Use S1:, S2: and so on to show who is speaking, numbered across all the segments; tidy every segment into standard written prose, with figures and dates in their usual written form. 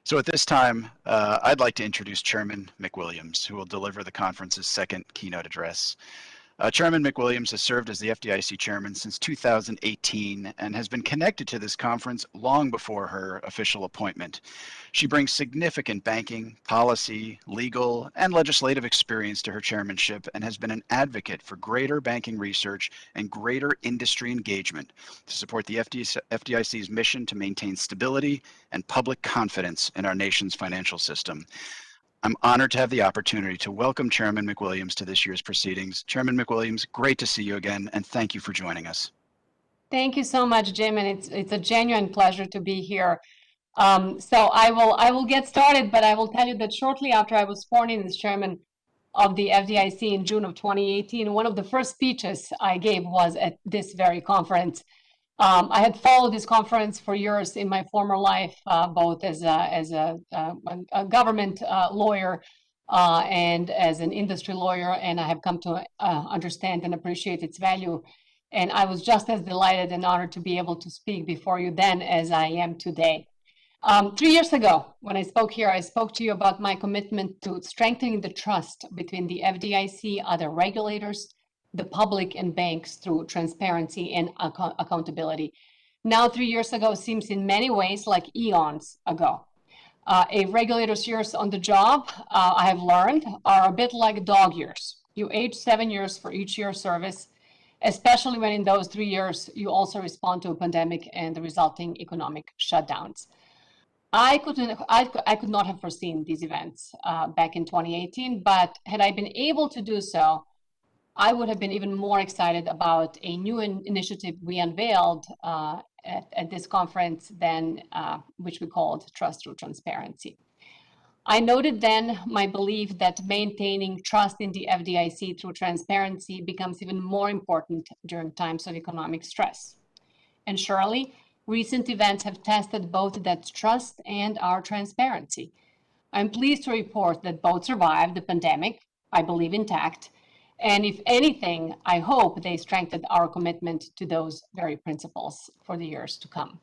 S1: So at this time, I'd like to introduce Chairman McWilliams, who will deliver the conference's second keynote address. Chairman McWilliams has served as the FDIC chairman since 2018 and has been connected to this conference long before her official appointment. She brings significant banking, policy, legal, and legislative experience to her chairmanship and has been an advocate for greater banking research and greater industry engagement to support the FDIC's mission to maintain stability and public confidence in our nation's financial system. I'm honored to have the opportunity to welcome Chairman McWilliams to this year's proceedings. Chairman McWilliams, great to see you again, and thank you for joining us.
S2: Thank you so much, Jim, and it's a genuine pleasure to be here. So I will get started, but I will tell you that shortly after I was sworn in as chairman of the FDIC in June of 2018, one of the first speeches I gave was at this very conference. I had followed this conference for years in my former life, both as a government lawyer and as an industry lawyer, and I have come to understand and appreciate its value. And I was just as delighted and honored to be able to speak before you then as I am today. 3 years ago, when I spoke here, I spoke to you about my commitment to strengthening the trust between the FDIC, other regulators, the public, and banks through transparency and accountability. Now, 3 years ago seems in many ways like eons ago. A regulator's years on the job, I have learned, are a bit like dog years. You age 7 years for each year of service, especially when in those 3 years you also respond to a pandemic and the resulting economic shutdowns. I could not have foreseen these events back in 2018, but had I been able to do so, I would have been even more excited about a new initiative we unveiled at this conference than which we called Trust Through Transparency. I noted then my belief that maintaining trust in the FDIC through transparency becomes even more important during times of economic stress. And surely, recent events have tested both that trust and our transparency. I'm pleased to report that both survived the pandemic, I believe intact, and if anything, I hope they strengthened our commitment to those very principles for the years to come.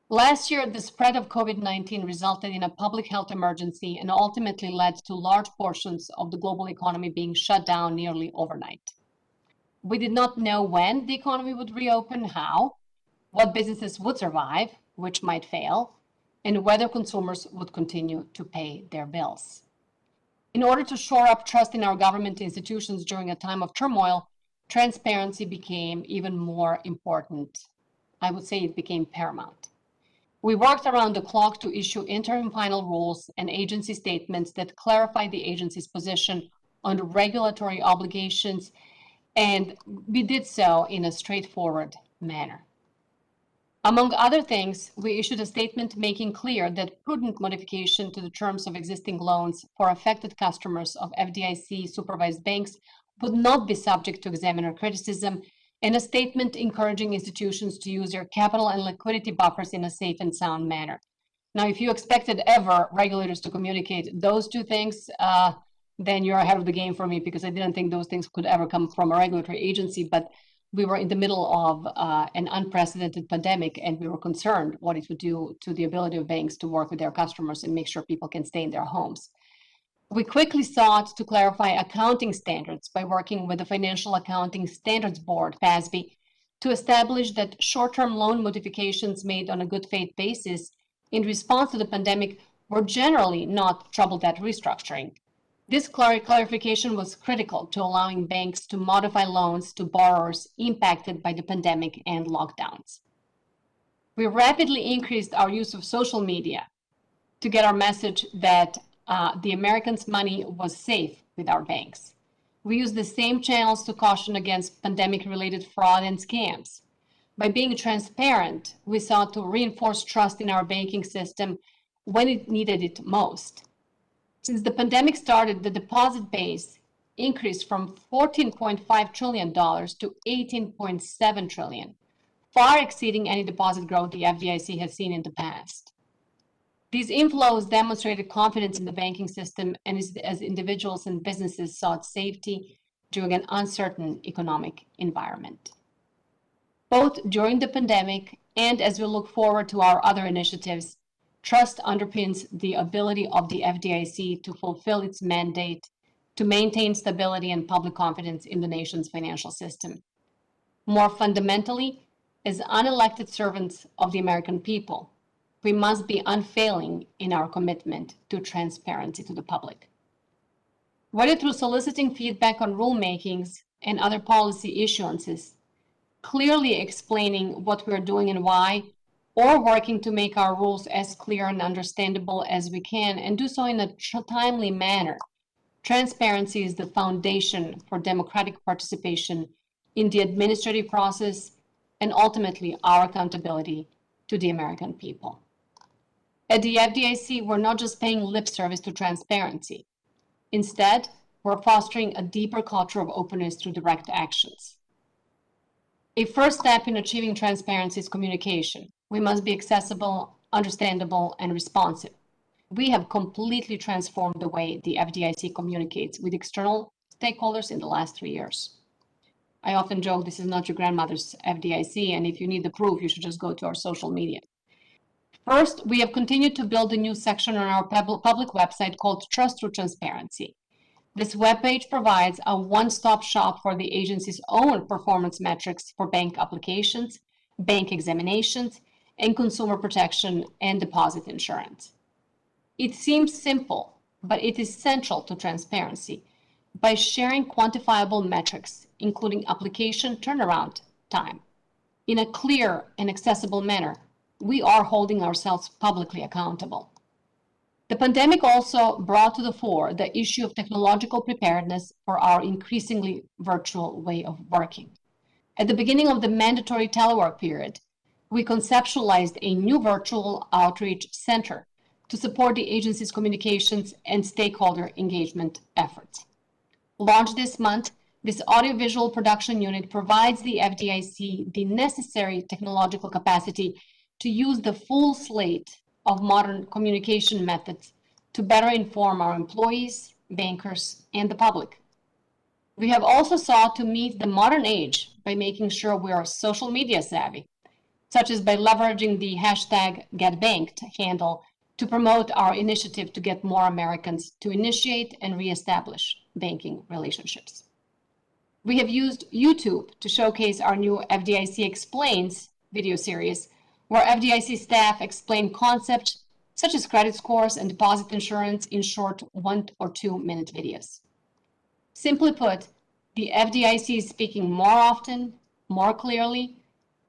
S2: Last year, the spread of COVID-19 resulted in a public health emergency and ultimately led to large portions of the global economy being shut down nearly overnight. We did not know when the economy would reopen, how, what businesses would survive, which might fail, and whether consumers would continue to pay their bills. In order to shore up trust in our government institutions during a time of turmoil, transparency became even more important. I would say it became paramount. We worked around the clock to issue interim final rules and agency statements that clarify the agency's position on regulatory obligations, and we did so in a straightforward manner. Among other things, we issued a statement making clear that prudent modification to the terms of existing loans for affected customers of FDIC-supervised banks would not be subject to examiner criticism, and a statement encouraging institutions to use their capital and liquidity buffers in a safe and sound manner. Now, if you expected ever regulators to communicate those two things, then you're ahead of the game for me, because I didn't think those things could ever come from a regulatory agency, but we were in the middle of an unprecedented pandemic, and we were concerned what it would do to the ability of banks to work with their customers and make sure people can stay in their homes. We quickly sought to clarify accounting standards by working with the Financial Accounting Standards Board, FASB, to establish that short-term loan modifications made on a good faith basis in response to the pandemic were generally not trouble debt restructuring. This clarification was critical to allowing banks to modify loans to borrowers impacted by the pandemic and lockdowns. We rapidly increased our use of social media to get our message that the Americans' money was safe with our banks. We used the same channels to caution against pandemic-related fraud and scams. By being transparent, we sought to reinforce trust in our banking system when it needed it most. Since the pandemic started, the deposit base increased from $14.5 trillion to $18.7 trillion, far exceeding any deposit growth the FDIC has seen in the past. These inflows demonstrated confidence in the banking system and as individuals and businesses sought safety during an uncertain economic environment. Both during the pandemic and as we look forward to our other initiatives, Trust underpins the ability of the FDIC to fulfill its mandate to maintain stability and public confidence in the nation's financial system. More fundamentally, as unelected servants of the American people, we must be unfailing in our commitment to transparency to the public. Whether through soliciting feedback on rulemakings and other policy issuances, clearly explaining what we're doing and why, or working to make our rules as clear and understandable as we can and do so in a timely manner, transparency is the foundation for democratic participation in the administrative process and ultimately our accountability to the American people. At the FDIC, we're not just paying lip service to transparency. Instead, we're fostering a deeper culture of openness through direct actions. A first step in achieving transparency is communication. We must be accessible, understandable, and responsive. We have completely transformed the way the FDIC communicates with external stakeholders in the last 3 years. I often joke this is not your grandmother's FDIC, and if you need the proof, you should just go to our social media. First, we have continued to build a new section on our public website called Trust Through Transparency. This webpage provides a one-stop shop for the agency's own performance metrics for bank applications, bank examinations, and consumer protection and deposit insurance. It seems simple, but it is central to transparency. By sharing quantifiable metrics, including application turnaround time, in a clear and accessible manner, we are holding ourselves publicly accountable. The pandemic also brought to the fore the issue of technological preparedness for our increasingly virtual way of working. At the beginning of the mandatory telework period, we conceptualized a new virtual outreach center to support the agency's communications and stakeholder engagement efforts. Launched this month, this audiovisual production unit provides the FDIC the necessary technological capacity to use the full slate of modern communication methods to better inform our employees, bankers, and the public. We have also sought to meet the modern age by making sure we are social media savvy, such as by leveraging the hashtag #GetBanked handle to promote our initiative to get more Americans to initiate and reestablish banking relationships. We have used YouTube to showcase our new FDIC Explains video series, where FDIC staff explain concepts such as credit scores and deposit insurance in short 1 or 2 minute videos. Simply put, the FDIC is speaking more often, more clearly,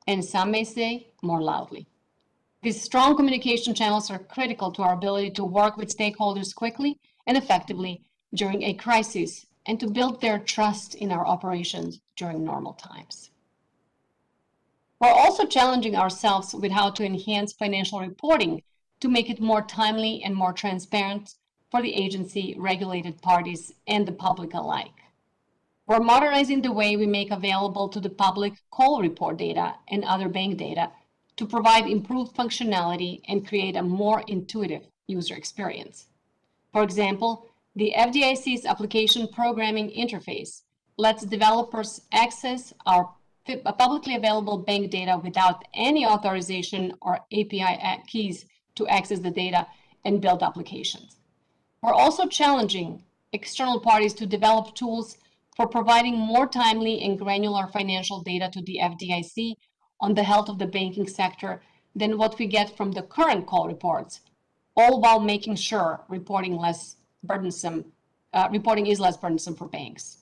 S2: and some may say more loudly. These strong communication channels are critical to our ability to work with stakeholders quickly and effectively during a crisis and to build their trust in our operations during normal times. We're also challenging ourselves with how to enhance financial reporting to make it more timely and more transparent for the agency, regulated parties, and the public alike. We're modernizing the way we make available to the public call report data and other bank data to provide improved functionality and create a more intuitive user experience. For example, the FDIC's application programming interface lets developers access our publicly available bank data without any authorization or API keys to access the data and build applications. We're also challenging external parties to develop tools for providing more timely and granular financial data to the FDIC on the health of the banking sector than what we get from the current call reports, all while making sure reporting is less burdensome for banks.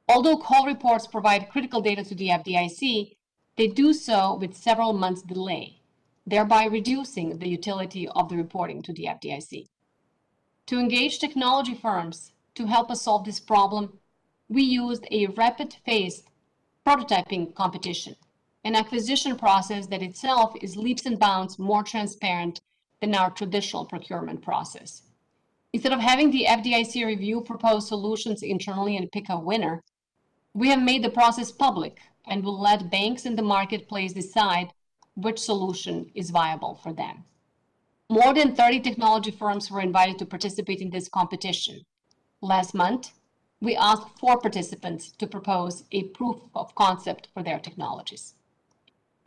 S2: Although call reports provide critical data to the FDIC, they do so with several months delay, thereby reducing the utility of the reporting to the FDIC. To engage technology firms to help us solve this problem, we used a rapid-phased prototyping competition, an acquisition process that itself is leaps and bounds more transparent than our traditional procurement process. Instead of having the FDIC review proposed solutions internally and pick a winner, we have made the process public and will let banks in the marketplace decide which solution is viable for them. More than 30 technology firms were invited to participate in this competition. Last month, we asked 4 participants to propose a proof of concept for their technologies.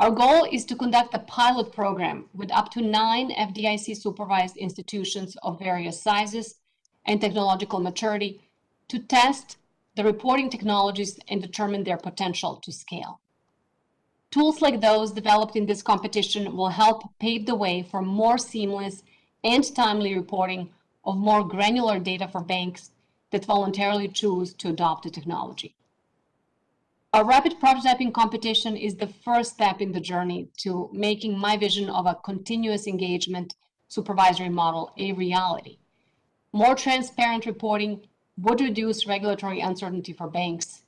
S2: Our goal is to conduct a pilot program with up to 9 FDIC-supervised institutions of various sizes and technological maturity to test the reporting technologies and determine their potential to scale. Tools like those developed in this competition will help pave the way for more seamless and timely reporting of more granular data for banks that voluntarily choose to adopt the technology. Our rapid prototyping competition is the first step in the journey to making my vision of a continuous engagement supervisory model a reality. More transparent reporting would reduce regulatory uncertainty for banks.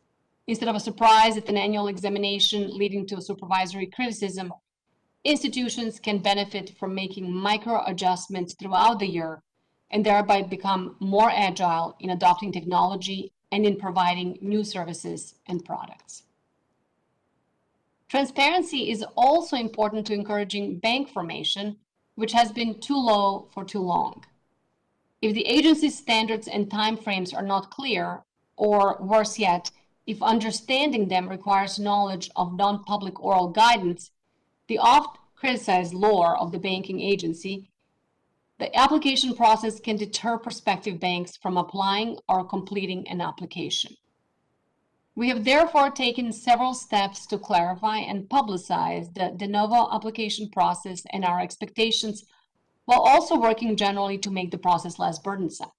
S2: Instead of a surprise at an annual examination leading to supervisory criticism, institutions can benefit from making micro adjustments throughout the year and thereby become more agile in adopting technology and in providing new services and products. Transparency is also important to encouraging bank formation, which has been too low for too long. If the agency's standards and timeframes are not clear, or worse yet, if understanding them requires knowledge of non-public oral guidance, the oft-criticized lore of the banking agency, the application process can deter prospective banks from applying or completing an application. We have therefore taken several steps to clarify and publicize the de novo application process and our expectations, while also working generally to make the process less burdensome.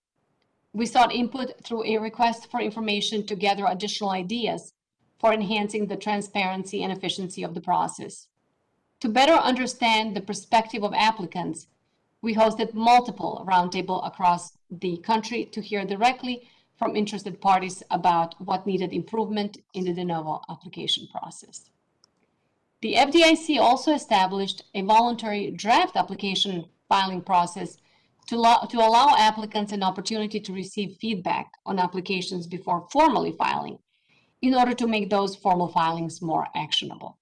S2: We sought input through a request for information to gather additional ideas for enhancing the transparency and efficiency of the process. To better understand the perspective of applicants, we hosted multiple roundtables across the country to hear directly from interested parties about what needed improvement in the de novo application process. The FDIC also established a voluntary draft application filing process to allow applicants an opportunity to receive feedback on applications before formally filing, in order to make those formal filings more actionable.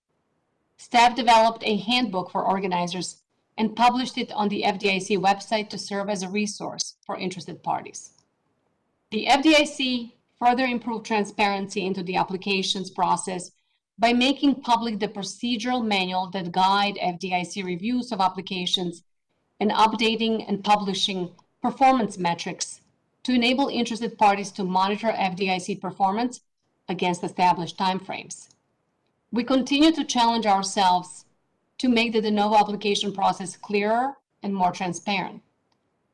S2: Staff developed a handbook for organizers and published it on the FDIC website to serve as a resource for interested parties. The FDIC further improved transparency into the applications process by making public the procedural manual that guide FDIC reviews of applications and updating and publishing performance metrics to enable interested parties to monitor FDIC performance against established timeframes. We continue to challenge ourselves to make the de novo application process clearer and more transparent.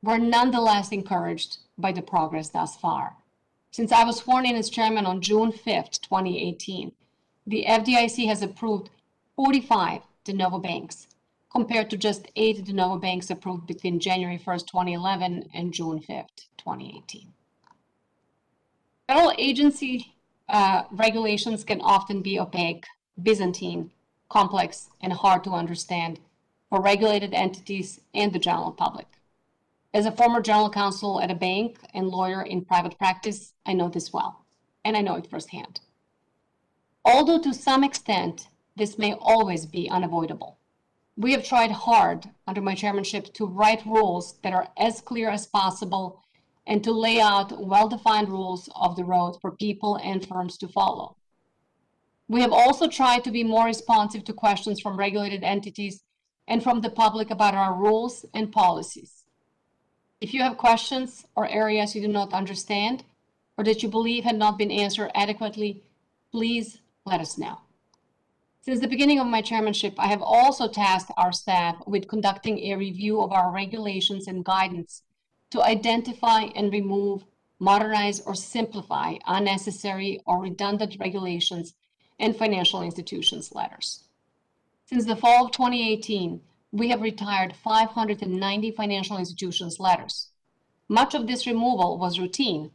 S2: We're nonetheless encouraged by the progress thus far. Since I was sworn in as chairman on June 5th, 2018, the FDIC has approved 45 de novo banks, compared to just 8 de novo banks approved between January 1st, 2011 and June 5th, 2018. Federal agency regulations can often be opaque, Byzantine, complex, and hard to understand for regulated entities and the general public. As a former general counsel at a bank and lawyer in private practice, I know this well, and I know it firsthand. Although to some extent, this may always be unavoidable. We have tried hard under my chairmanship to write rules that are as clear as possible and to lay out well-defined rules of the road for people and firms to follow. We have also tried to be more responsive to questions from regulated entities and from the public about our rules and policies. If you have questions or areas you do not understand or that you believe had not been answered adequately, please let us know. Since the beginning of my chairmanship, I have also tasked our staff with conducting a review of our regulations and guidance to identify and remove, modernize, or simplify unnecessary or redundant regulations and financial institutions letters. Since the fall of 2018, we have retired 590 financial institutions letters. Much of this removal was routine,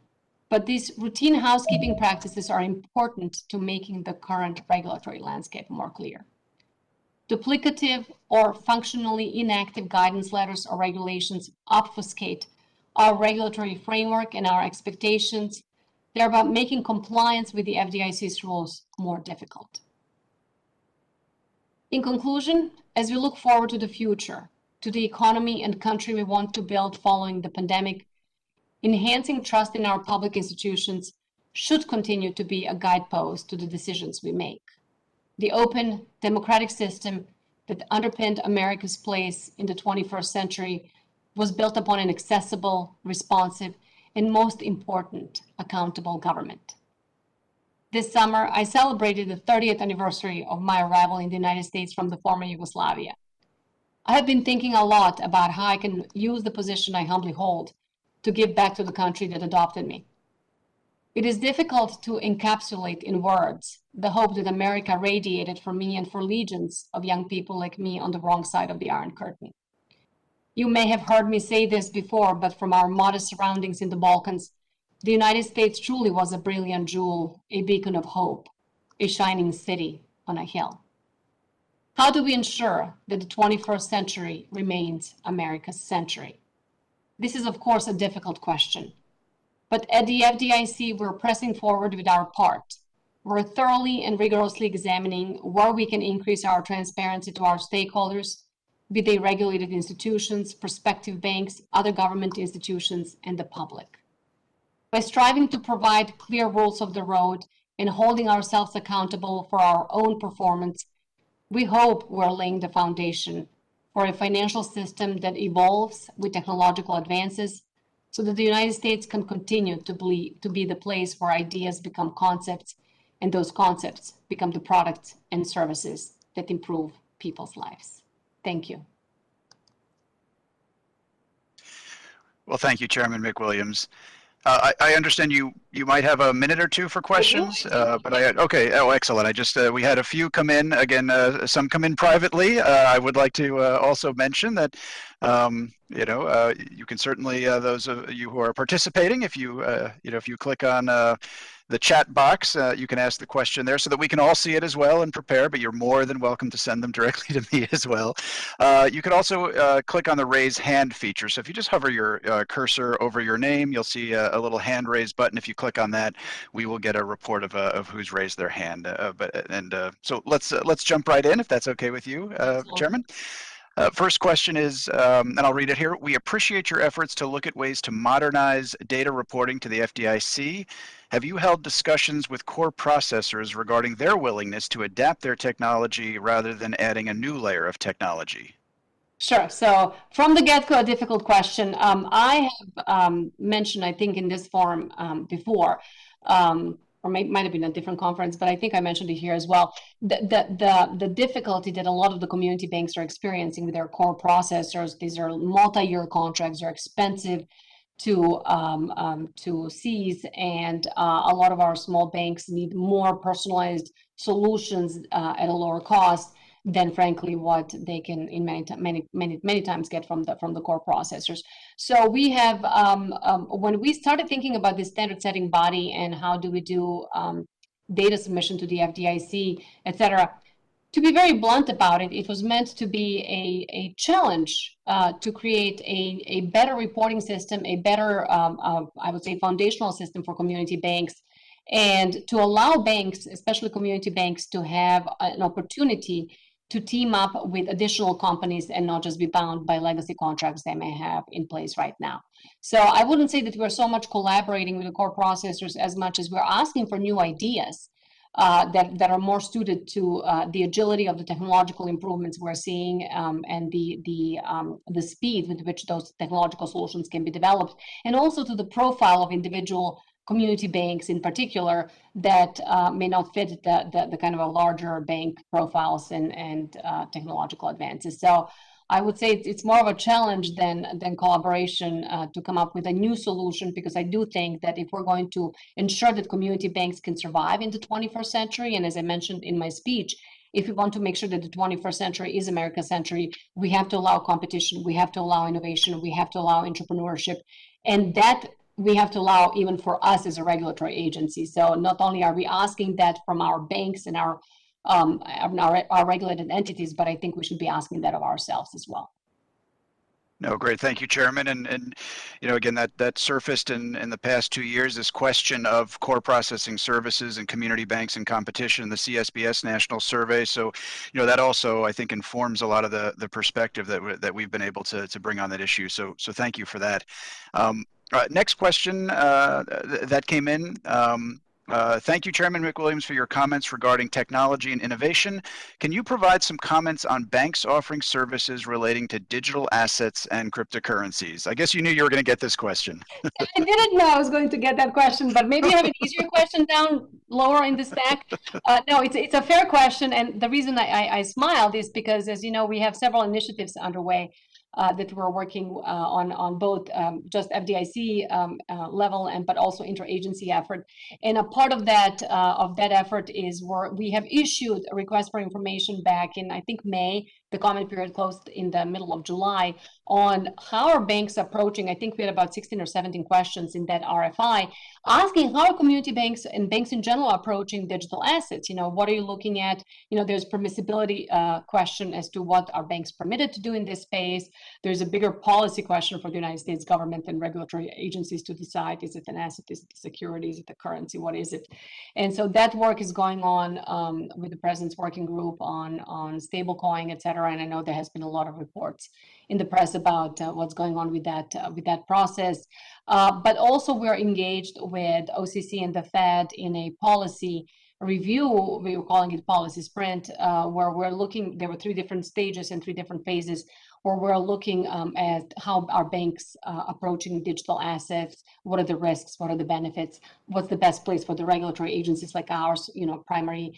S2: but these routine housekeeping practices are important to making the current regulatory landscape more clear. Duplicative or functionally inactive guidance letters or regulations obfuscate our regulatory framework and our expectations, thereby making compliance with the FDIC's rules more difficult. In conclusion, as we look forward to the future, to the economy and country we want to build following the pandemic, enhancing trust in our public institutions should continue to be a guidepost to the decisions we make. The open democratic system that underpinned America's place in the 21st century was built upon an accessible, responsive, and most important, accountable government. This summer, I celebrated the 30th anniversary of my arrival in the United States from the former Yugoslavia. I have been thinking a lot about how I can use the position I humbly hold to give back to the country that adopted me. It is difficult to encapsulate in words the hope that America radiated for me and for legions of young people like me on the wrong side of the Iron Curtain. You may have heard me say this before, but from our modest surroundings in the Balkans, the United States truly was a brilliant jewel, a beacon of hope, a shining city on a hill. How do we ensure that the 21st century remains America's century? This is, of course, a difficult question. But at the FDIC, we're pressing forward with our part. We're thoroughly and rigorously examining where we can increase our transparency to our stakeholders, be they regulated institutions, prospective banks, other government institutions, and the public. By striving to provide clear rules of the road and holding ourselves accountable for our own performance, we hope we're laying the foundation for a financial system that evolves with technological advances so that the United States can continue to be the place where ideas become concepts and those concepts become the products and services that improve people's lives. Thank you.
S1: Well, thank you, Chairman McWilliams. I understand you might have a minute or two for questions, but okay. Oh, excellent. I just we had a few come in again. Some come in privately. I would like to also mention that you can certainly those of you who are participating, if you if you click on the chat box, you can ask the question there so that we can all see it as well and prepare, but you're more than welcome to send them directly to me as well. You can also click on the raise hand feature. So if you just hover your cursor over your name, you'll see a little hand raise button. If you click on that, we will get a report of who's raised their hand. So let's jump right in if that's okay with you, Chairman. First question is, and I'll read it here. We appreciate your efforts to look at ways to modernize data reporting to the FDIC. Have you held discussions with core processors regarding their willingness to adapt their technology rather than adding a new layer of technology?
S2: Sure. So from the get-go, a difficult question. I have mentioned, I think, in this forum before, or might have been a different conference, but I think I mentioned it here as well. The difficulty that a lot of the community banks are experiencing with their core processors. These are multi-year contracts. They're expensive to seize, and a lot of our small banks need more personalized solutions at a lower cost than, frankly, what they can in many times get from the core processors. So we have when we started thinking about this standard setting body and how do we do data submission to the FDIC, et cetera. To be very blunt about it, it was meant to be a challenge to create a better reporting system, a better, I would say, foundational system for community banks, and to allow banks, especially community banks, to have an opportunity to team up with additional companies and not just be bound by legacy contracts they may have in place right now. So I wouldn't say that we're so much collaborating with the core processors as much as we're asking for new ideas that are more suited to the agility of the technological improvements we're seeing and the speed with which those technological solutions can be developed, and also to the profile of individual community banks in particular that may not fit the kind of a larger bank profiles and technological advances. So I would say it's more of a challenge than collaboration to come up with a new solution, because I do think that if we're going to ensure that community banks can survive in the 21st century, and as I mentioned in my speech, if we want to make sure that the 21st century is America's century, we have to allow competition, we have to allow innovation, we have to allow entrepreneurship, and that we have to allow even for us as a regulatory agency. So not only are we asking that from our banks and our regulated entities, but I think we should be asking that of ourselves as well.
S1: No, great. Thank you, Chairman. And again, that surfaced in the past 2 years, this question of core processing services and community banks and competition, the CSBS National Survey. So, that also, I think, informs a lot of the perspective that we've been able to bring on that issue. So thank you for that. Next question that came in. Thank you, Chairman McWilliams, for your comments regarding technology and innovation. Can you provide some comments on banks offering services relating to digital assets and cryptocurrencies? I guess you knew you were going to get this question.
S2: I didn't know I was going to get that question, but maybe I have an easier question down lower in the stack. No, it's a fair question, and the reason I smiled is because, as you know, we have several initiatives underway that we're working on both just FDIC level and but also interagency effort. And a part of that effort is we have issued a request for information back in, I think, May. The comment period closed in the middle of July, on how are banks approaching. I think we had about 16 or 17 questions in that RFI, asking how are community banks and banks in general approaching digital assets. What are you looking at? There's permissibility question as to what are banks permitted to do in this space. There's a bigger policy question for the United States government and regulatory agencies to decide: is it an asset? Is it a security? Is it a currency? What is it? And so that work is going on with the President's Working Group on stablecoin, et cetera. And I know there has been a lot of reports in the press about what's going on with that process. But also we're engaged with OCC and the Fed in a policy review. We were calling it policy sprint, where we're looking. There were 3 different stages and 3 different phases where we're looking at how our banks approaching digital assets. What are the risks? What are the benefits? What's the best place for the regulatory agencies like ours, primary,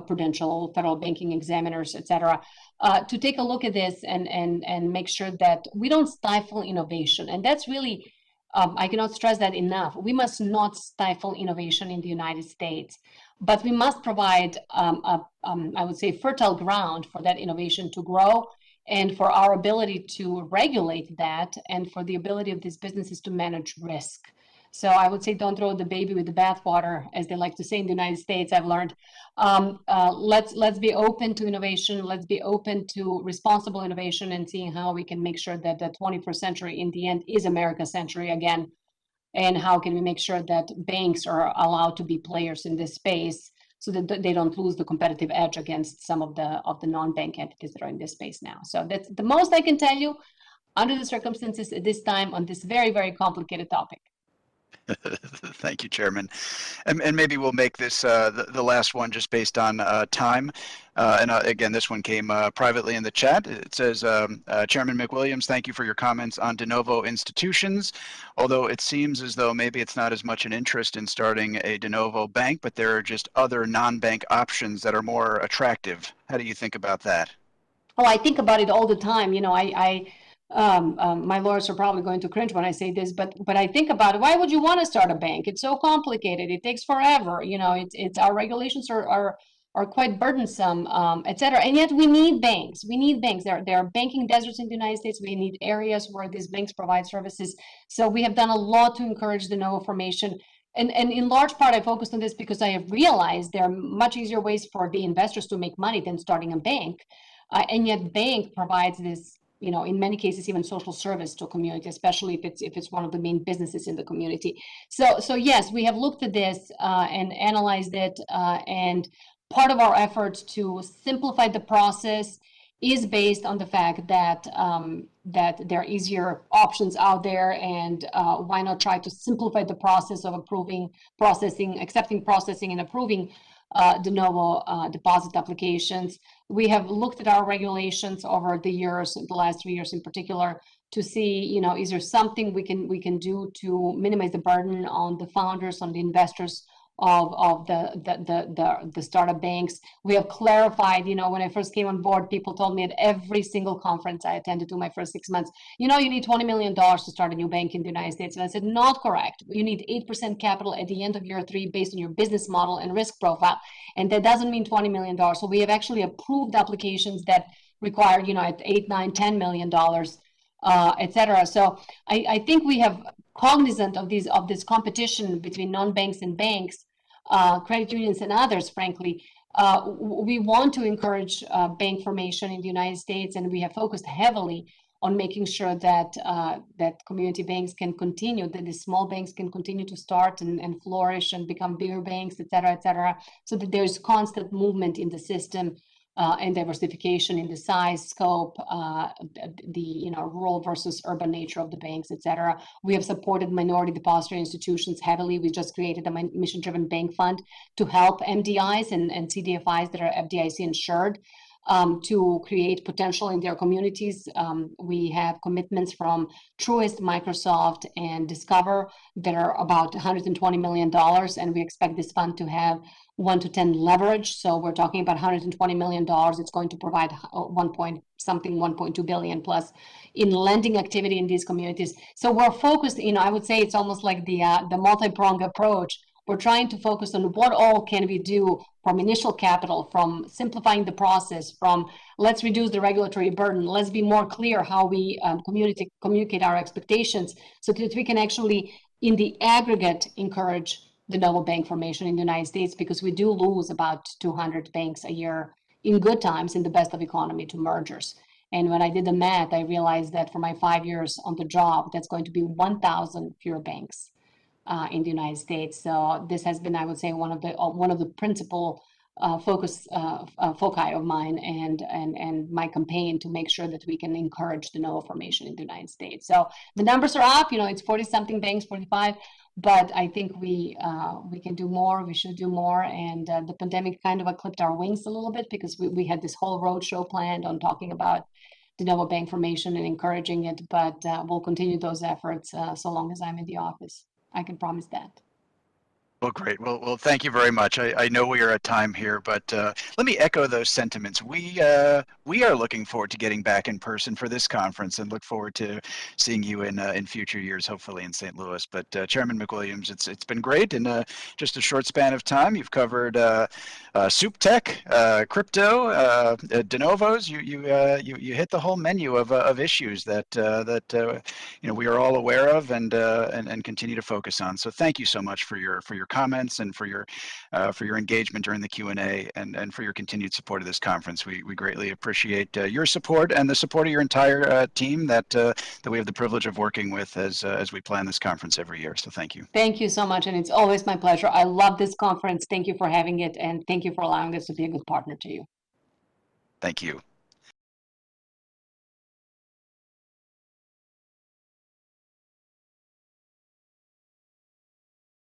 S2: prudential, federal banking examiners, et cetera, to take a look at this and make sure that we don't stifle innovation. And that's really, I cannot stress that enough. We must not stifle innovation in the United States, but we must provide, I would say, fertile ground for that innovation to grow, and for our ability to regulate that, and for the ability of these businesses to manage risk. So I would say, don't throw the baby with the bathwater, as they like to say in the United States. I've learned. Let's be open to innovation. Let's be open to responsible innovation, and seeing how we can make sure that the 21st century, in the end, is America's century again. And how can we make sure that banks are allowed to be players in this space, so that they don't lose the competitive edge against some of the non-bank entities that are in this space now. So that's the most I can tell you under the circumstances at this time on this very, very complicated topic.
S1: Thank you, Chairman. And maybe we'll make this the last one just based on time. Again, this one came privately in the chat. It says, Chairman McWilliams, thank you for your comments on de novo institutions. Although it seems as though maybe it's not as much an interest in starting a de novo bank, but there are just other non-bank options that are more attractive. How do you think about that?
S2: Oh, I think about it all the time. My lawyers are probably going to cringe when I say this, but I think about it. Why would you want to start a bank? It's so complicated. It takes forever. It's our regulations are quite burdensome, et cetera. And yet we need banks. We need banks. There are banking deserts in the United States. We need areas where these banks provide services. So we have done a lot to encourage de novo formation. And in large part, I focused on this because I have realized there are much easier ways for the investors to make money than starting a bank. And yet bank provides this, in many cases, even social service to a community, especially if it's one of the main businesses in the community. So yes, we have looked at this and analyzed it, and part of our efforts to simplify the process is based on the fact that that there are easier options out there, and why not try to simplify the process of accepting processing and approving de novo deposit applications. We have looked at our regulations over the years, the last 3 years in particular, to see, is there something we can do to minimize the burden on the founders, on the investors of the startup banks. We have clarified, when I first came on board, people told me at every single conference I attended to my first 6 months, you need $20 million to start a new bank in the United States. And I said, not correct. You need 8% capital at the end of year 3 based on your business model and risk profile. And that doesn't mean $20 million. So we have actually approved applications that require, at 8, 9, $10 million, et cetera. So I think we have cognizant of this competition between non-banks and banks, credit unions and others, frankly. We want to encourage bank formation in the United States, and we have focused heavily on making sure that that community banks can continue, that the small banks can continue to start and flourish and become bigger banks, et cetera, so that there's constant movement in the system and diversification in the size, scope, the rural versus urban nature of the banks, et cetera. We have supported minority depository institutions heavily. We just created a mission-driven bank fund to help MDIs and CDFIs that are FDIC insured to create potential in their communities. We have commitments from Truist, Microsoft, and Discover that are about $120 million, and we expect this fund to have 1 to 10 leverage. So we're talking about $120 million. It's going to provide 1.2 billion plus in lending activity in these communities. So we're focused, I would say it's almost like the multi-pronged approach. We're trying to focus on what all can we do from initial capital, from simplifying the process, from let's reduce the regulatory burden, let's be more clear how we communicate our expectations so that we can actually, in the aggregate, encourage de novo bank formation in the United States, because we do lose about 200 banks a year in good times, in the best of economy, to mergers. And when I did the math, I realized that for my 5 years on the job, that's going to be 1,000 fewer banks in the United States. So this has been, I would say, one of the principal foci of mine and my campaign to make sure that we can encourage de novo formation in the United States. So the numbers are up. It's 40-something banks, 45, but I think we can do more. We should do more. And the pandemic kind of clipped our wings a little bit, because we had this whole roadshow planned on talking about de novo bank formation and encouraging it. But we'll continue those efforts so long as I'm in the office. I can promise that.
S1: Well, great. Well, thank you very much. I know we are at time here, but let me echo those sentiments. We are looking forward to getting back in person for this conference, and look forward to seeing you in future years, hopefully in St. Louis. But Chairman McWilliams, it's been great in just a short span of time. You've covered soup tech, crypto, de novos. You hit the whole menu of issues that we are all aware of and continue to focus on. So thank you so much for your comments and for your engagement during the Q&A and for your continued support of this conference. We greatly appreciate your support and the support of your entire team that we have the privilege of working with as we plan this conference every year. So thank you.
S2: Thank you so much, and it's always my pleasure. I love this conference. Thank you for having it, and thank you for allowing us to be a good partner to you.
S1: Thank you.